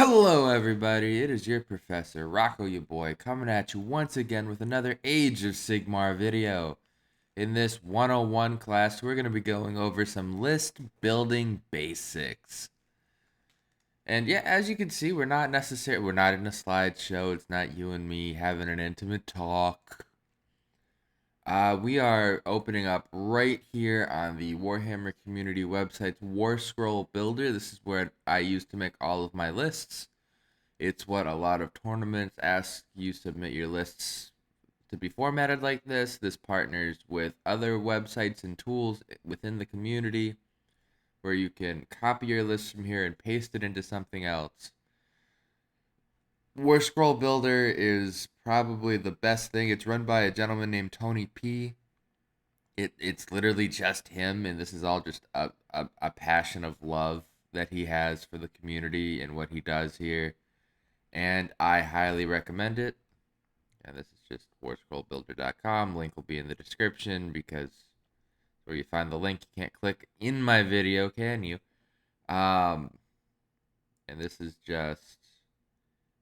Hello, everybody. It is your professor, Rocco, your boy, coming at you once again with another Age of Sigmar video. In this 101 class, we're going to be going over some list building basics. And yeah, as you can see, we're not in a slideshow. It's not you and me having an intimate talk. We are opening up right here on the Warhammer community website's WarscrollBuilder. This is where I use to make all of my lists. It's what a lot of tournaments ask you submit your lists to be formatted like this. This partners with other websites and tools within the community where you can copy your list from here and paste it into something else. WarscrollBuilder is probably the best thing. It's run by a gentleman named Tony P. It's literally just him, and this is all just a passion of love that he has for the community and what he does here. And I highly recommend it. And this is just warscrollbuilder.com. Link will be in the description because where you find the link, you can't click in my video, can you? And this is just,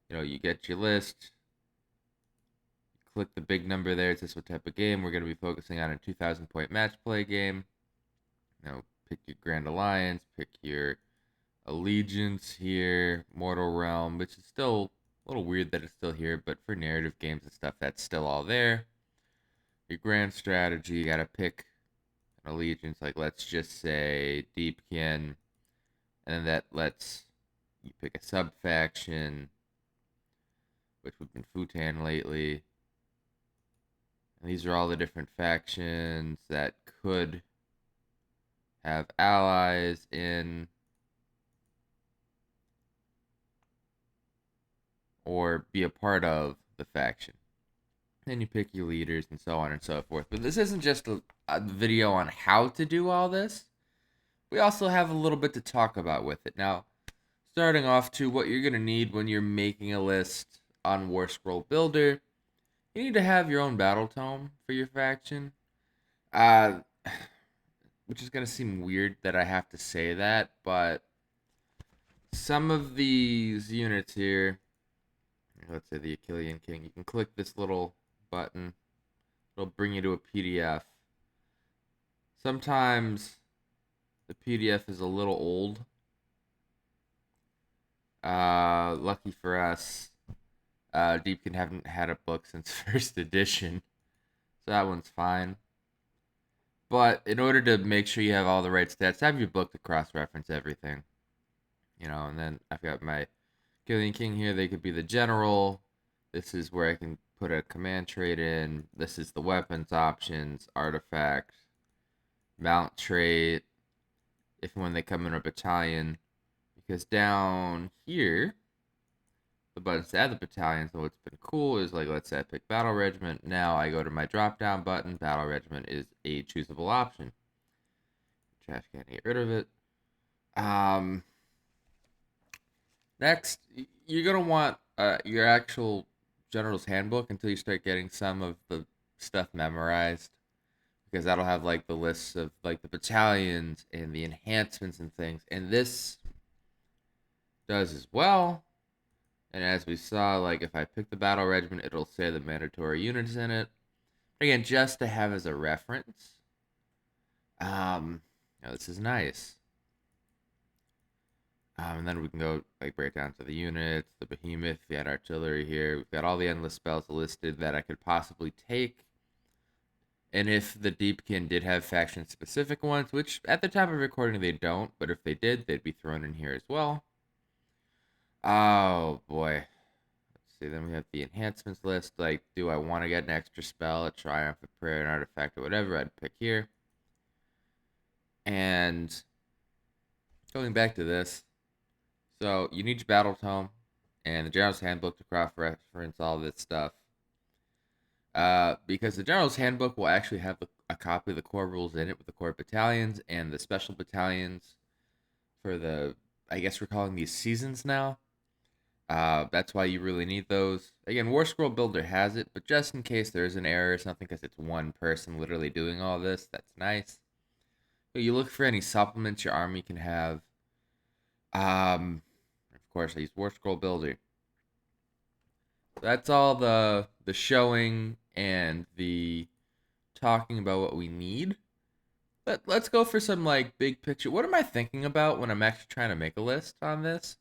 you get your list. You click the big number there. It says what type of game we're going to be focusing on a 2,000-point match play game. Pick your Grand Alliance, pick your Allegiance here, Mortal Realm, which is still a little weird that it's still here, but for narrative games and stuff, that's still all there. Your grand strategy, you gotta pick an allegiance, like let's just say Deepkin, and then that lets you pick a sub-faction, which we've been Futan lately. And these are all the different factions that could have allies in or be a part of the faction. Then you pick your leaders and so on and so forth. But this isn't just a video on how to do all this. We also have a little bit to talk about with it. Now, starting off to what you're going to need when you're making a list on WarscrollBuilder, you need to have your own battle tome for your faction. Which is going to seem weird that I have to say that, but some of these units here, let's say the Achillean King, you can click this little button. It'll bring you to a PDF. Sometimes the PDF is a little old. Lucky for us, Deepkin haven't had a book since first edition, so that one's fine. But in order to make sure you have all the right stats, have your book to cross-reference everything. And then I've got my Achillean King here. They could be the general. This is where I can put a command trait in. This is the weapons options, artifact, mount trait, if and when they come in a battalion. Because down here, the buttons to add the battalion, so what's been cool is, like, let's say I pick Battle Regiment. Now I go to my drop-down button. Battle Regiment is a choosable option. Trash can't get rid of it. Next, you're going to want your actual General's Handbook until you start getting some of the stuff memorized. Because that'll have, like, the lists of, like, the battalions and the enhancements and things. And this does as well. And as we saw, like, if I pick the Battle Regiment, it'll say the mandatory units in it. Again, just to have as a reference. This is nice. And then we can go, like, break down to the units, the behemoth, we had artillery here. We've got all the endless spells listed that I could possibly take. And if the Deepkin did have faction-specific ones, which at the time of recording they don't, but if they did, they'd be thrown in here as well. Oh, boy. Let's see, then we have the enhancements list. Like, do I want to get an extra spell, a triumph, a prayer, an artifact, or whatever? I'd pick here. And going back to this, so you need your battle tome and the General's Handbook to cross-reference all this stuff. Because the General's Handbook will actually have a copy of the core rules in it with the core battalions and the special battalions for the, I guess we're calling these seasons now. That's why you really need those. Again, WarscrollBuilder has it, but just in case there's an error or something, because it's one person literally doing all this, that's nice. But you look for any supplements your army can have. Of course, I use WarscrollBuilder. That's all the showing and the talking about what we need. Let's go for some like big picture. What am I thinking about when I'm actually trying to make a list on this?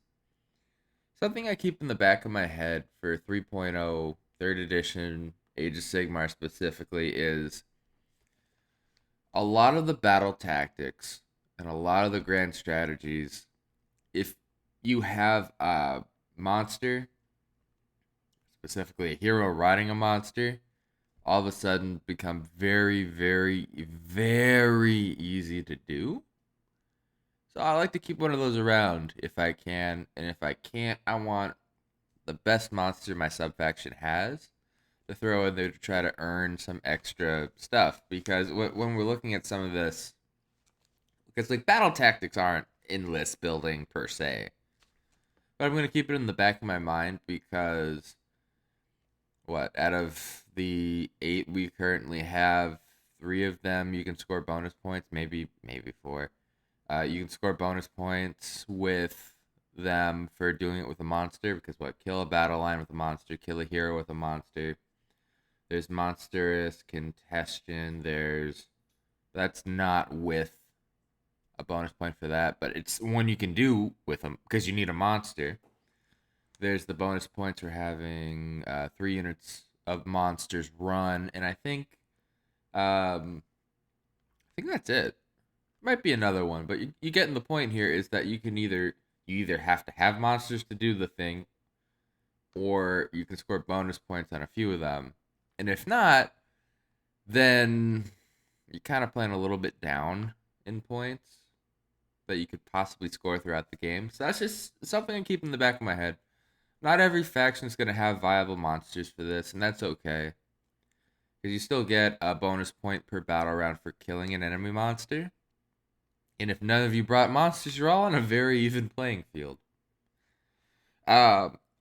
Something I keep in the back of my head for 3.0 third edition Age of Sigmar specifically is a lot of the battle tactics and a lot of the grand strategies. If you have a monster, specifically a hero riding a monster, all of a sudden become very, very, very easy to do. So I like to keep one of those around if I can, and if I can't, I want the best monster my subfaction has to throw in there to try to earn some extra stuff. Because when we're looking at some of this, because like battle tactics aren't in list building per se, but I'm gonna keep it in the back of my mind because out of the 8 we currently have, 3 of them you can score bonus points, maybe 4. You can score bonus points with them for doing it with a monster, because kill a battle line with a monster, kill a hero with a monster. There's monstrous congestion. That's not with a bonus point for that, but it's one you can do with them because you need a monster. There's the bonus points for having 3 units of monsters run, and I think that's it. Might be another one, but you getting the point here is that you either have to have monsters to do the thing, or you can score bonus points on a few of them. And if not, then you're kind of playing a little bit down in points that you could possibly score throughout the game. So that's just something I keep in the back of my head. Not every faction is going to have viable monsters for this, and that's okay. Because you still get a bonus point per battle round for killing an enemy monster. And if none of you brought monsters, you're all on a very even playing field.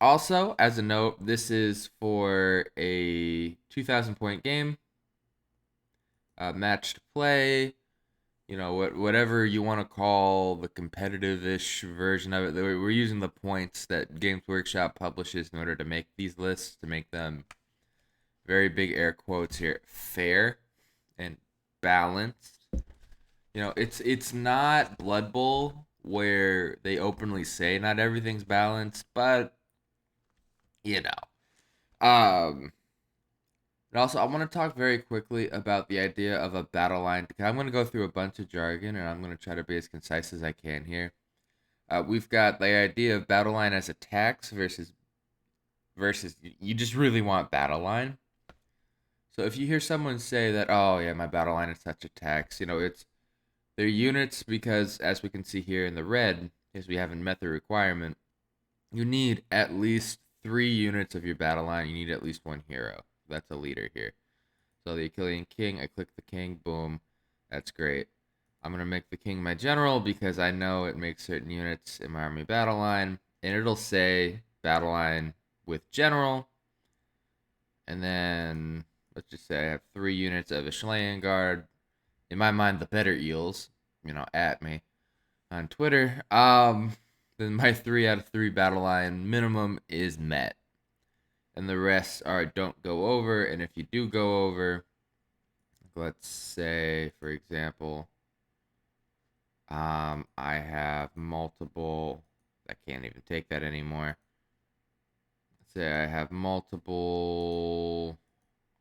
Also, as a note, this is for a 2,000 point game. Match to play. Whatever you want to call the competitive-ish version of it. We're using the points that Games Workshop publishes in order to make these lists, to make them, very big air quotes here, fair and balanced. It's not Blood Bowl where they openly say not everything's balanced, but And also, I want to talk very quickly about the idea of a battle line. I'm going to go through a bunch of jargon, and I'm going to try to be as concise as I can here. We've got the idea of battle line as attacks versus you just really want battle line. So if you hear someone say that, oh yeah, my battle line is such attacks, they're units, because as we can see here in the red, as we haven't met the requirement, you need at least 3 units of your battle line. You need at least 1 hero. That's a leader here. So the Achillean King, I click the king, boom. That's great. I'm going to make the king my general because I know it makes certain units in my army battle line. And it'll say battle line with general. And then, let's just say I have 3 units of Achillean Guard. In my mind, the better eels, at me on Twitter. Then my 3 out of 3 battle line minimum is met. And the rest are don't go over. And if you do go over, let's say, for example, I have multiple, I can't even take that anymore. Let's say I have multiple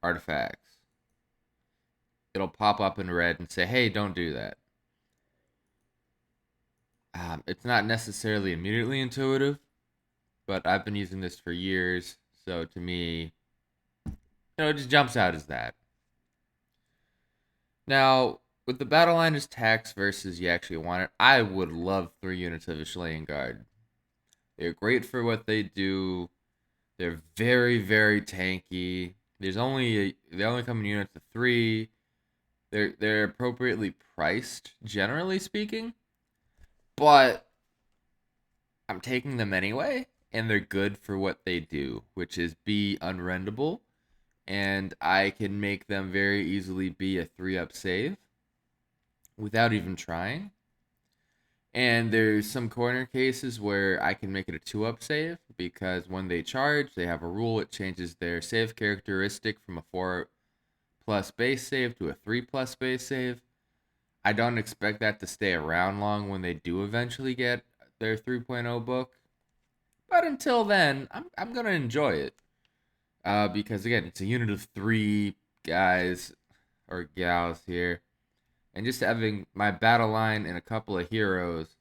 artifacts. It'll pop up in red and say, hey, don't do that. It's not necessarily immediately intuitive, but I've been using this for years. So to me, it just jumps out as that. Now, with the battle line as tax versus you actually want it, I would love 3 units of Achillean Guard. They're great for what they do. They're very, very tanky. They only come in units of 3. They're appropriately priced, generally speaking. But I'm taking them anyway, and they're good for what they do, which is be unrendable. And I can make them very easily be a 3-up save without even trying. And there's some corner cases where I can make it a 2-up save because when they charge, they have a rule. It changes their save characteristic from a 4+ base save to a 3+ base save. I don't expect that to stay around long when they do eventually get their 3.0 book. But until then, I'm going to enjoy it. Because, again, it's a unit of 3 guys or gals here. And just having my battle line and a couple of heroes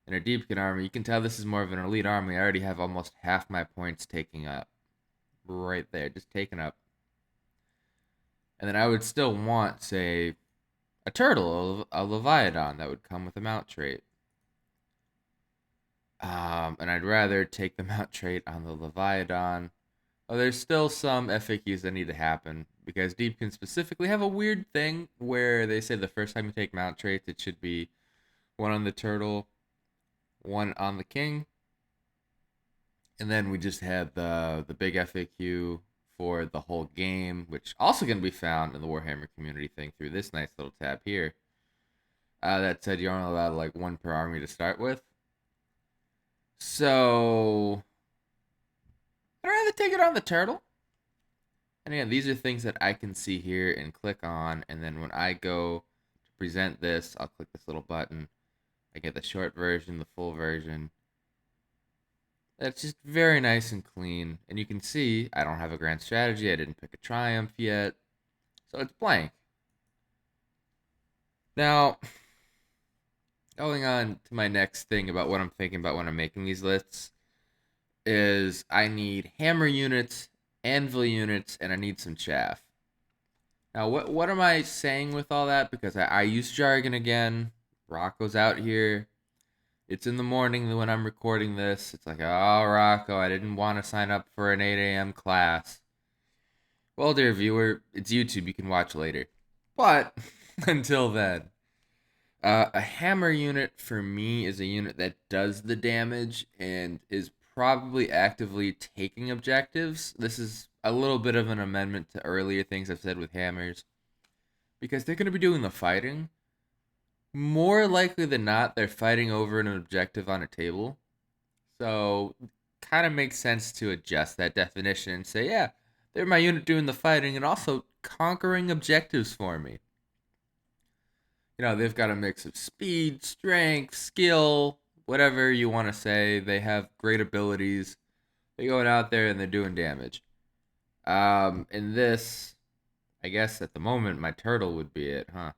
in a Deepkin army, you can tell this is more of an elite army. I already have almost half my points taking up. Right there, just taken up. And then I would still want, say, a turtle, a Leviathan that would come with a mount trait. And I'd rather take the mount trait on the Leviathan. Oh, there's still some FAQs that need to happen because Deepkin specifically have a weird thing where they say the first time you take mount traits, it should be 1 on the turtle, 1 on the king. And then we just had the big FAQ for the whole game, which also can be found in the Warhammer community thing through this nice little tab here. That said you're only allowed like 1 per army to start with. So I'd rather take it on the turtle. And again, these are things that I can see here and click on. And then when I go to present this, I'll click this little button. I get the short version, the full version. That's just very nice and clean. And you can see I don't have a grand strategy. I didn't pick a triumph yet. So it's blank. Now, going on to my next thing about what I'm thinking about when I'm making these lists is I need hammer units, anvil units, and I need some chaff. Now, what am I saying with all that? Because I use jargon again. Rocco's out here. It's in the morning when I'm recording this. It's like, oh, Rocco, I didn't want to sign up for an 8 a.m. class. Well, dear viewer, it's YouTube. You can watch later. But until then, a hammer unit for me is a unit that does the damage and is probably actively taking objectives. This is a little bit of an amendment to earlier things I've said with hammers. Because they're going to be doing the fighting. More likely than not, they're fighting over an objective on a table. So, kind of makes sense to adjust that definition and say, yeah, they're my unit doing the fighting and also conquering objectives for me. You know, they've got a mix of speed, strength, skill, whatever you want to say. They have great abilities. They're going out there and they're doing damage. In this, I guess at the moment, my turtle would be it, huh?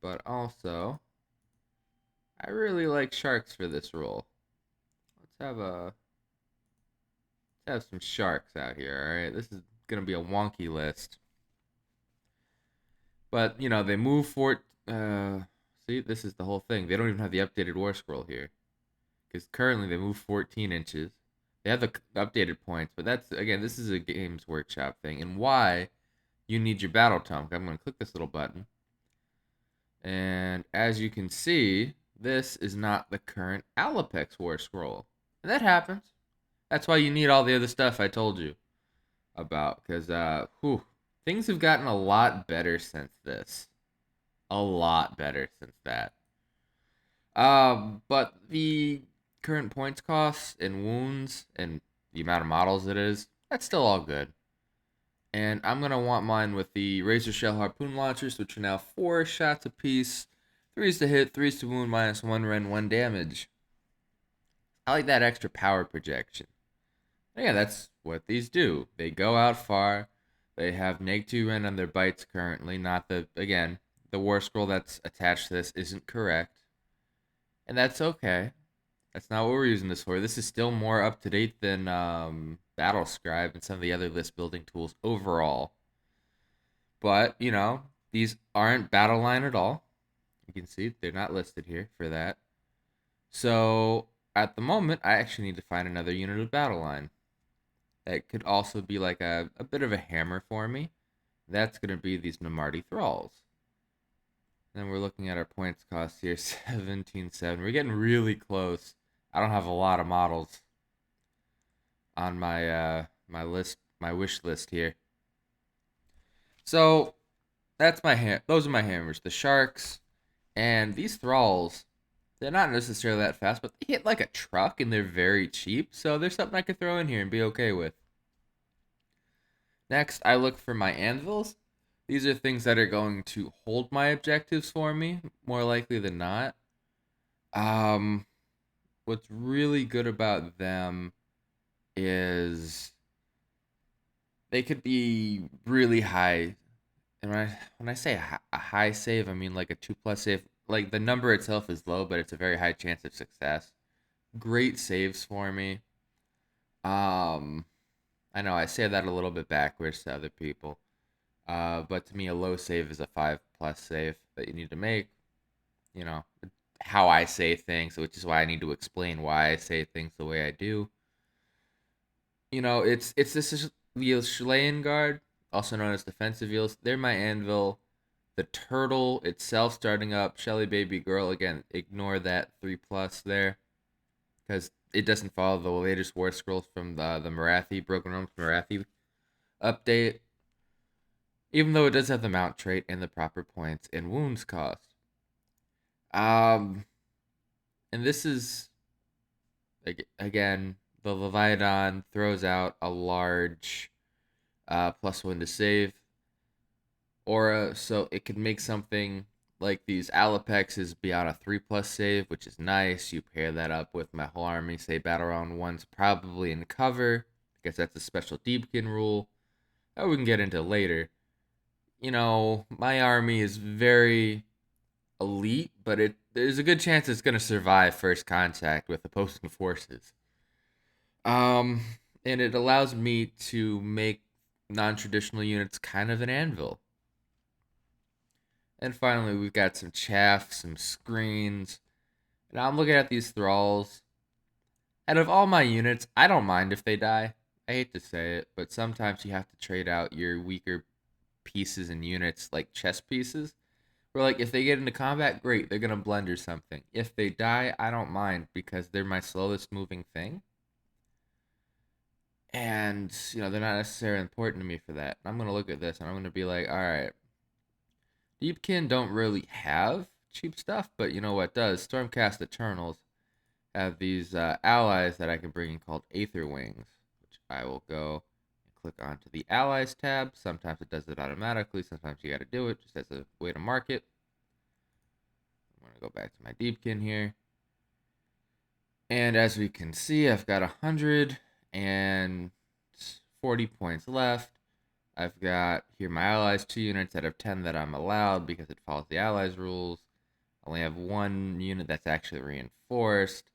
But also, I really like sharks for this role. Let's have some sharks out here, alright? This is gonna be a wonky list. But, you know, they move for see, this is the whole thing. They don't even have the updated war scroll here. Because currently they move 14 inches. They have the updated points, but that's, again, this is a Games Workshop thing. And why you need your battle tome. I'm going to click this little button. And as you can see, this is not the current Alapex War Scroll. And that happens. That's why you need all the other stuff I told you about. Because, things have gotten a lot better since this. A lot better since that. But the current points costs and wounds and the amount of models it is, that's still all good. And I'm going to want mine with the Razor Shell Harpoon Launchers, which are now 4 shots apiece. 3's to hit, 3's to wound, -1 rend, 1 damage. I like that extra power projection. And yeah, that's what these do. They go out far. They have -2 rend on their bites currently. Not the, again, the war scroll that's attached to this isn't correct. And that's okay. That's not what we're using this for. This is still more up to date than Battle Scribe and some of the other list building tools overall. But, you know, these aren't battle line at all. You can see they're not listed here for that. So at the moment, I actually need to find another unit of battle line. That could also be like a bit of a hammer for me. That's going to be these Namarti Thralls. Then we're looking at our points cost here, 17.7. We're getting really close. I don't have a lot of models on my my wish list here. So that's those are my hammers. The sharks And these thralls, they're not necessarily that fast, but they hit like a truck and they're very cheap. So there's something I could throw in here and be okay with. Next, I look for my anvils. These are things that are going to hold my objectives for me, more likely than not. Um, what's really good about them is they could be really high. And when I say a high save, I mean like a 2+ save. Like the number itself is low, but it's a very high chance of success. Great saves for me. Um, I know I say that a little bit backwards to other people. But to me, a low save is a 5+ save that you need to make. You know, how I say things, which is why I need to explain why I say things the way I do. You know, it's this the Chilean guard, also known as defensive eels. They're my anvil. The turtle itself starting up, Shelly Baby Girl. Again, ignore that 3+ there because it doesn't follow the latest war scrolls from the Marathi Broken Realms Marathi update. Even though it does have the mount trait and the proper points and wounds cost. Um, and this is again the Leviathan throws out a large +1 to save aura, so it can make something like these Alapexes be on a 3+ save, which is nice. You pair that up with my whole army, say battle round 1's probably in cover. I guess that's a special Deepkin rule that we can get into later. You know, my army is very elite, but there's a good chance it's gonna survive first contact with opposing forces. Um, and it allows me to make non-traditional units kind of an anvil. And finally, we've got some chaff, some screens. Now I'm looking at these thralls. Out of all my units, I don't mind if they die. I hate to say it, but sometimes you have to trade out your weaker pieces and units like chess pieces. Where like if they get into combat, great, they're gonna blunder something. If they die, I don't mind because they're my slowest moving thing. And you know, they're not necessarily important to me for that. I'm gonna look at this and I'm gonna be like, alright, Deepkin don't really have cheap stuff, but you know what does? Stormcast Eternals have these allies that I can bring in called Aether Wings, which I will go and click onto the Allies tab. Sometimes it does it automatically, sometimes you gotta do it just as a way to mark it. I'm gonna go back to my Deepkin here. And as we can see, I've got 140 points left. I've got here my allies 2 units out of 10 that I'm allowed because it follows the allies rules. I only have 1 unit that's actually reinforced.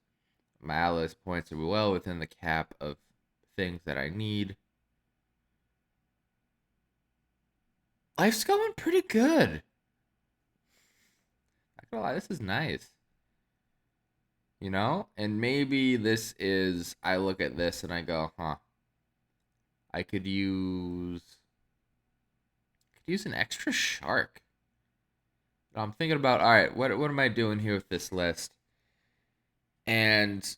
My allies points are well within the cap of things that I need. Life's going pretty good. Not gonna lie, this is nice. You know? And maybe this is, I look at this and I go, huh. I could use an extra shark. I'm thinking about, all right, what am I doing here with this list? And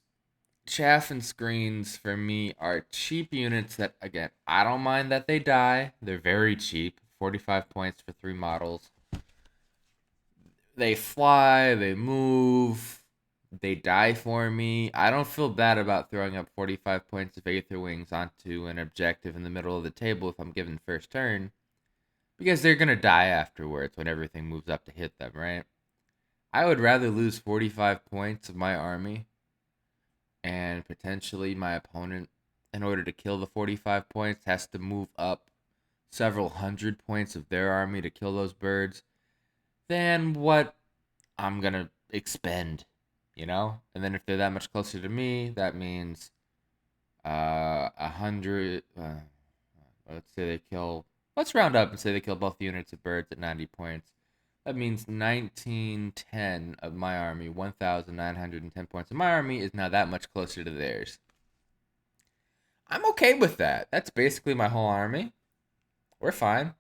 chaff and screens for me are cheap units that, again, I don't mind that they die. They're very cheap, 45 points for 3 models. They fly, they move, they die for me. I don't feel bad about throwing up 45 points of Aether Wings onto an objective in the middle of the table if I'm given first turn. Because they're going to die afterwards when everything moves up to hit them, right? I would rather lose 45 points of my army and potentially my opponent, in order to kill the 45 points, has to move up several hundred points of their army to kill those birds than what I'm going to expend, you know? And then if they're that much closer to me, that means 100, let's say they kill, let's round up and say they kill both units of birds at 90 points. That means 1910 of my army, 1,910 points of my army is now that much closer to theirs. I'm okay with that. That's basically my whole army. We're fine.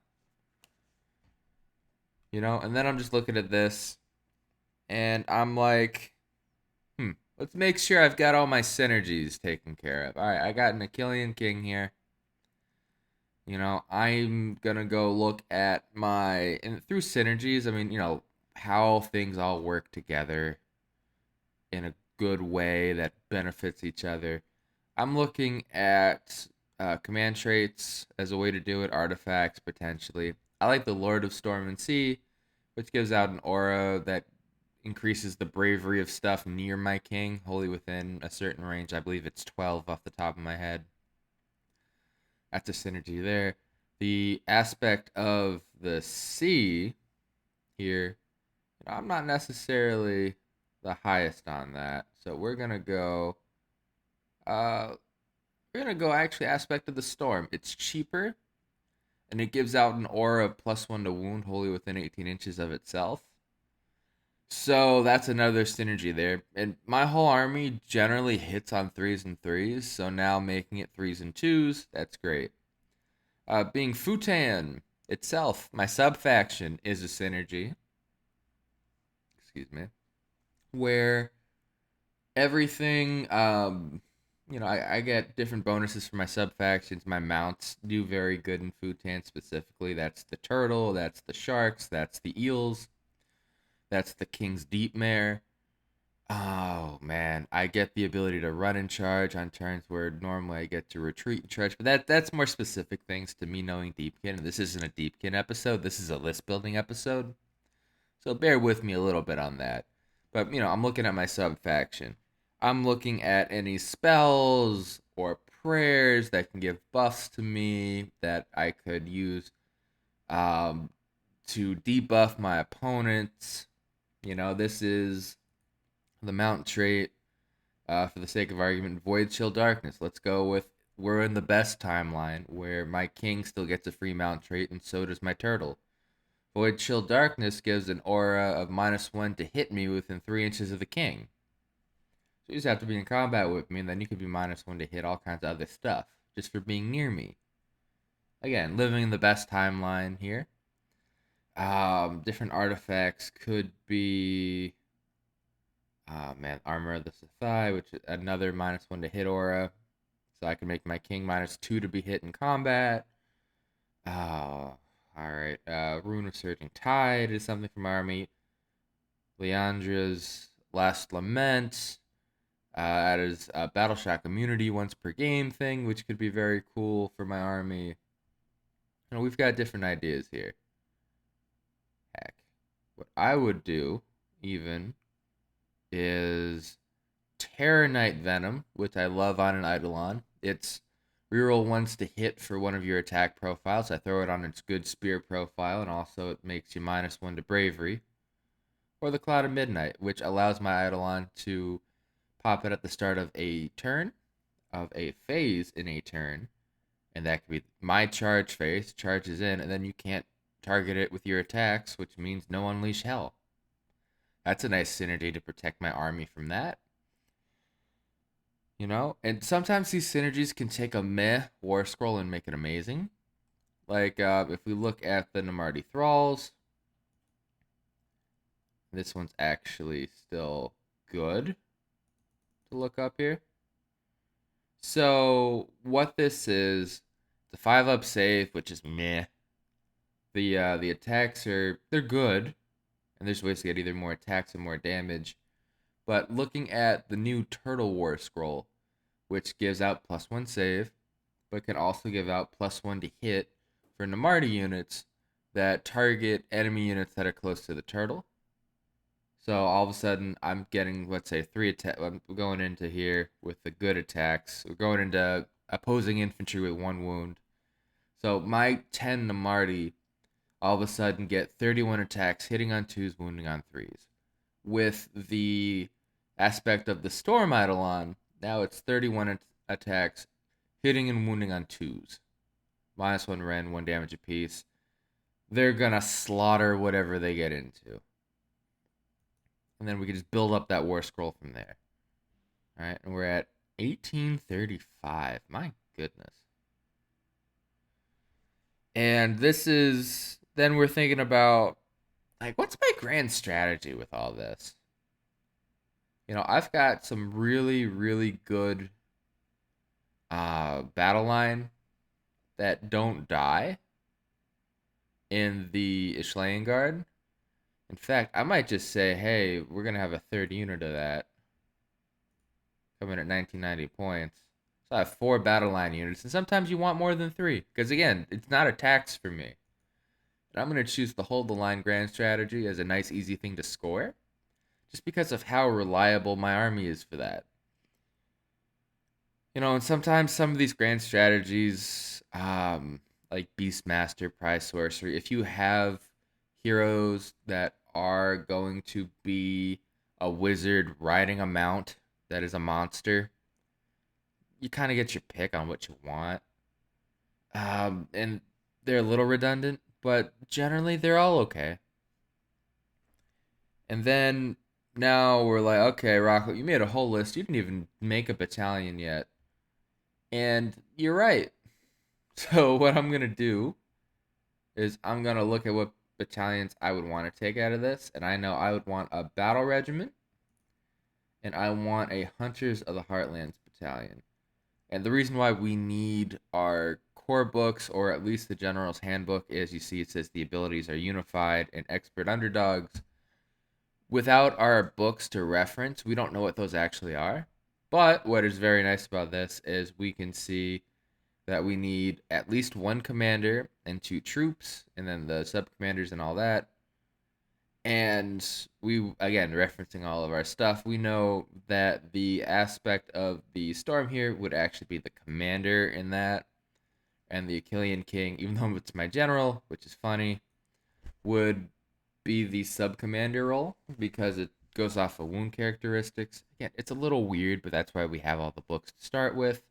You know, and then I'm just looking at this and I'm like, let's make sure I've got all my synergies taken care of. All right, I got an Achillean King here. You know, I'm gonna go look at my, and through synergies, I mean, you know, how things all work together in a good way that benefits each other. I'm looking at command traits as a way to do it, artifacts potentially. I like the Lord of Storm and Sea, which gives out an aura that increases the bravery of stuff near my king, wholly within a certain range. I believe it's 12 off the top of my head. That's a synergy there. The aspect of the sea here, I'm not necessarily the highest on that. So uh we're gonna go actually aspect of the storm. It's cheaper and it gives out an aura of +1 to wound wholly within 18 inches of itself. So that's another synergy there. And my whole army generally hits on 3s and 3s, so now making it 3s and 2s, that's great. Being Futan itself, my sub faction is a synergy. Excuse me. Where everything, I get different bonuses for my sub factions. My mounts do very good in Futan specifically. That's the turtle, that's the sharks, that's the eels, that's the King's Deep Mare. Oh man, I get the ability to run and charge on turns where normally I get to retreat and charge, but that's more specific things to me knowing Deepkin. This isn't a Deepkin episode. This is a list building episode, so bear with me a little bit on that. But I'm looking at my sub faction. I'm looking at any spells or prayers that can give buffs to me that I could use um, to debuff my opponents. This is the mount trait, for the sake of argument, Void Chill Darkness. Let's go with we're in the best timeline where my king still gets a free mount trait and so does my turtle. Void Chill Darkness gives an aura of -1 to hit me within 3 inches of the king. So you just have to be in combat with me, and then you could be -1 to hit all kinds of other stuff just for being near me. Again, living in the best timeline here. Different artifacts could be Armor of the Sethai, which is another -1 to hit aura. So I can make my king -2 to be hit in combat. Alright. Rune of Surging Tide is something from my army. Leandra's Last Lament. That is a Battle Shock immunity once per game thing, which could be very cool for my army. We've got different ideas here. Heck. What I would do, even, is Terror Knight Venom, which I love on an Eidolon. It's reroll once to hit for one of your attack profiles. I throw it on its good spear profile, and also it makes you -1 to bravery. Or the Cloud of Midnight, which allows my Eidolon to pop it at the start of a turn, of a phase in a turn, and that could be my charge phase, charges in, and then you can't target it with your attacks, which means no Unleash Hell. That's a nice synergy to protect my army from that. And sometimes these synergies can take a meh war scroll and make it amazing. Like, if we look at the Namarti Thralls, this one's actually still good to look up here. So, what this is, the 5-up save, which is meh. The attacks they're good, and there's ways to get either more attacks and more damage. But looking at the new Turtle War scroll, which gives out +1 save, but can also give out +1 to hit for Namarti units that target enemy units that are close to the turtle. So all of a sudden, I'm getting, let's say, 3 attack. I'm going into here with the good attacks. We're going into opposing infantry with 1 wound. So my 10 Namarti all of a sudden get 31 attacks, hitting on 2s, wounding on 3s. With the aspect of the Storm Eidolon, now it's 31 attacks, hitting and wounding on 2s. -1 Ren, 1 damage apiece. They're gonna slaughter whatever they get into. And then we can just build up that war scroll from there. Alright, and we're at 1835. My goodness. And this is, then we're thinking about, like, what's my grand strategy with all this? I've got some really, really good battle line that don't die in the Ishlein Guard. In fact, I might just say, hey, we're going to have a third unit of that coming at 1990 points. So I have 4 battle line units, and sometimes you want more than 3, because again, it's not a tax for me. And I'm going to choose the hold the line grand strategy as a nice, easy thing to score, just because of how reliable my army is for that. And sometimes some of these grand strategies, like Beastmaster, Prize Sorcery, if you have heroes that are going to be a wizard riding a mount that is a monster, you kind of get your pick on what you want. And they're a little redundant, but generally they're all okay. And then now we're like, okay, Rocco, you made a whole list. You didn't even make a battalion yet. And you're right. So what I'm gonna do is I'm gonna look at what battalions I would want to take out of this, and I know I would want a battle regiment, and I want a Hunters of the Heartlands battalion. And the reason why we need our core books, or at least the General's Handbook, is you see it says the abilities are unified and expert underdogs. Without our books to reference, we don't know what those actually are. But what is very nice about this is we can see that we need at least 1 commander and 2 troops, and then the sub commanders and all that. And we, again, referencing all of our stuff, we know that the aspect of the storm here would actually be the commander in that. And the Achillean King, even though it's my general, which is funny, would be the sub commander role because it goes off of wound characteristics. Again, it's a little weird, but that's why we have all the books to start with.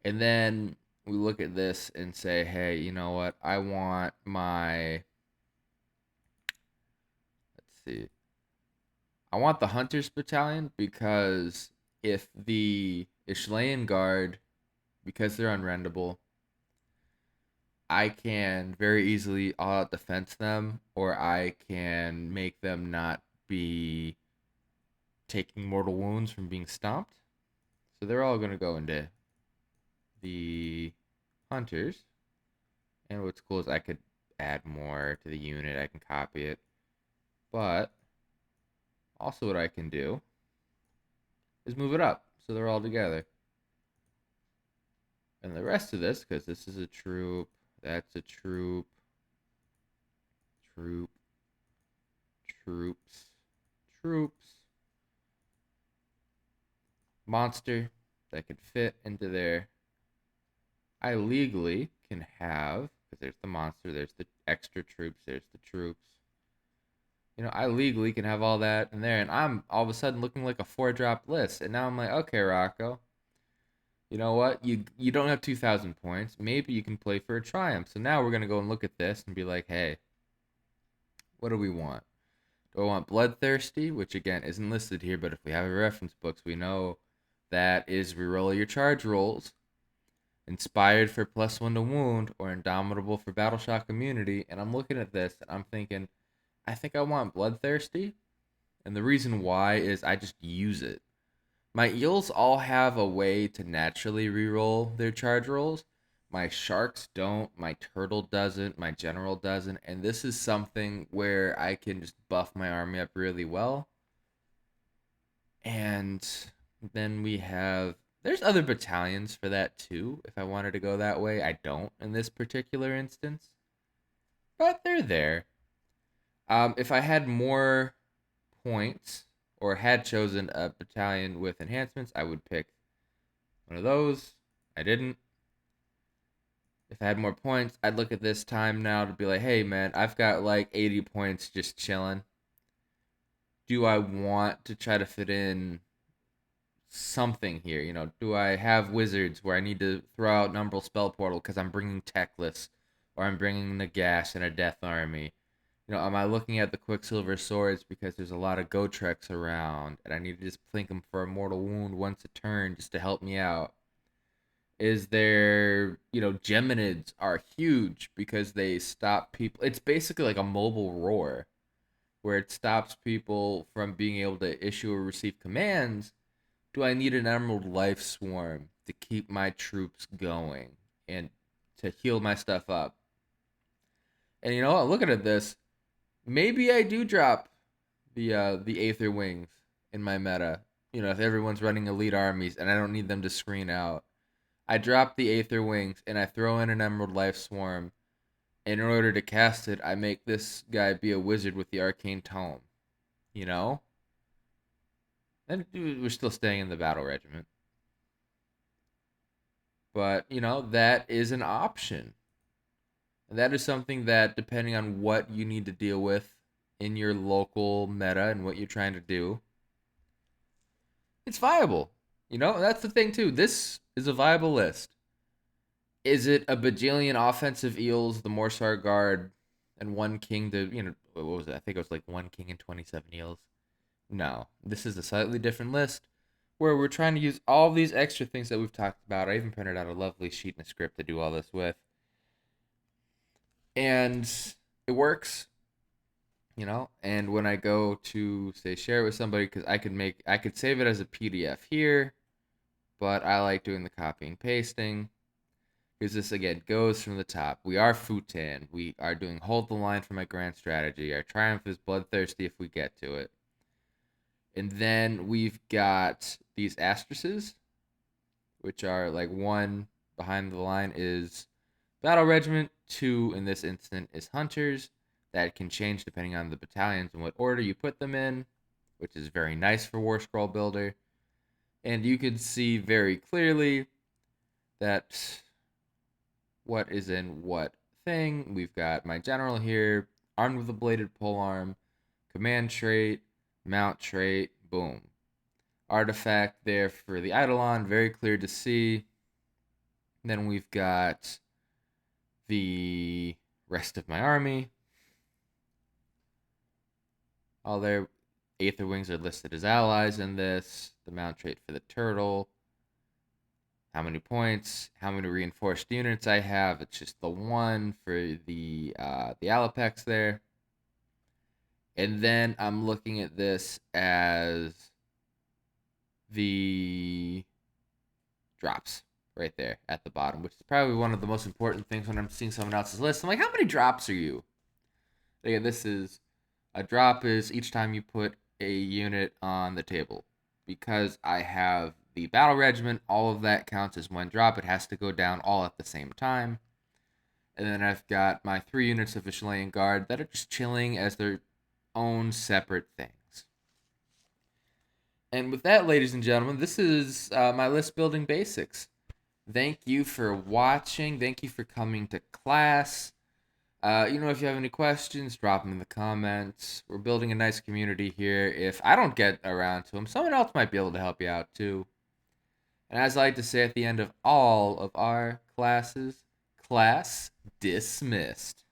And then we look at this and say, hey, you know what? I want my. Let's see. I want the Hunters Battalion because if the Ishlean Guard, because they're unrendable, I can very easily all out defense them, or I can make them not be taking mortal wounds from being stomped. So they're all going to go into the Hunters. And what's cool is I could add more to the unit. I can copy it. But also what I can do is move it up so they're all together. And the rest of this, because this is a troop, that's a troop, troops, monster that could fit into there. I legally can have, because there's the monster, there's the extra troops, there's the troops. I legally can have all that in there, and I'm all of a sudden looking like a 4-drop list. And now I'm like, okay, Rocco, you know what? You don't have 2,000 points. Maybe you can play for a triumph. So now we're gonna go and look at this and be like, hey, what do we want? Do I want bloodthirsty, which again isn't listed here, but if we have a reference books, we know that is reroll your charge rolls, inspired for +1 to wound, or indomitable for battle shock immunity. And I'm looking at this and I'm thinking, I think I want bloodthirsty, and the reason why is I just use it. My eels all have a way to naturally reroll their charge rolls. My sharks don't, my turtle doesn't, my general doesn't, and this is something where I can just buff my army up really well. And then we have, there's other battalions for that too, if I wanted to go that way. I don't in this particular instance, but they're there. If I had more points or had chosen a battalion with enhancements, I would pick one of those. I didn't. If I had more points, I'd look at this time now to be like, hey, man, I've got like 80 points just chilling. Do I want to try to fit in something here? Do I have wizards where I need to throw out Umbral Spell Portal because I'm bringing Techless, or I'm bringing Nagash and a Death Army? Am I looking at the Quicksilver Swords because there's a lot of Gotreks around and I need to just plink them for a mortal wound once a turn just to help me out? Is there, Geminids are huge because they stop people. It's basically like a mobile roar where it stops people from being able to issue or receive commands. Do I need an Emerald Life Swarm to keep my troops going and to heal my stuff up? And looking at this, maybe I do drop the Aether Wings in my meta. You know, if everyone's running elite armies and I don't need them to screen out, I drop the Aether Wings and I throw in an Emerald Life Swarm. And in order to cast it, I make this guy be a wizard with the Arcane Tome. You know? And we're still staying in the battle regiment. But, you know, that is an option. And that is something that, depending on what you need to deal with in your local meta and what you're trying to do, it's viable. You know, that's the thing, too. This is a viable list. Is it a bajillion offensive eels, the Morsar Guard, and one king to, you know, what was it? I think it was like one king and 27 eels. No, this is a slightly different list where we're trying to use all these extra things that we've talked about. I even printed out a lovely sheet and a script to do all this with. And it works, you know. And when I go to say share it with somebody, because I could save it as a PDF here, but I like doing the copy and pasting because this again goes from the top. We are Futan. We are doing hold the line for my grand strategy. Our triumph is bloodthirsty if we get to it. And then we've got these asterisks, which are like one behind the line is battle regiment, two in this instant is hunters. That can change depending on the battalions and what order you put them in, which is very nice for WarscrollBuilder. And you can see very clearly that what is in what thing. We've got my general here, armed with a bladed polearm, command trait, mount trait, boom. Artifact there for the Eidolon, very clear to see. Then we've got the rest of my army. All their Aether Wings are listed as allies in this. The mount trait for the turtle. How many points, how many reinforced units I have. It's just the one for the Alapex there. And then I'm looking at this as the drops right there at the bottom, which is probably one of the most important things when I'm seeing someone else's list. I'm like, how many drops are you? Again, this is a drop is each time you put a unit on the table. Because I have the battle regiment, all of that counts as one drop. It has to go down all at the same time. And then I've got my 3 units of Vishalayan Guard that are just chilling as their own separate things. And with that, ladies and gentlemen, this is my list building basics. Thank you for watching. Thank you for coming to class. You know, if you have any questions, drop them in the comments. We're building a nice community here. If I don't get around to them, someone else might be able to help you out too. And as I like to say at the end of all of our classes, class dismissed.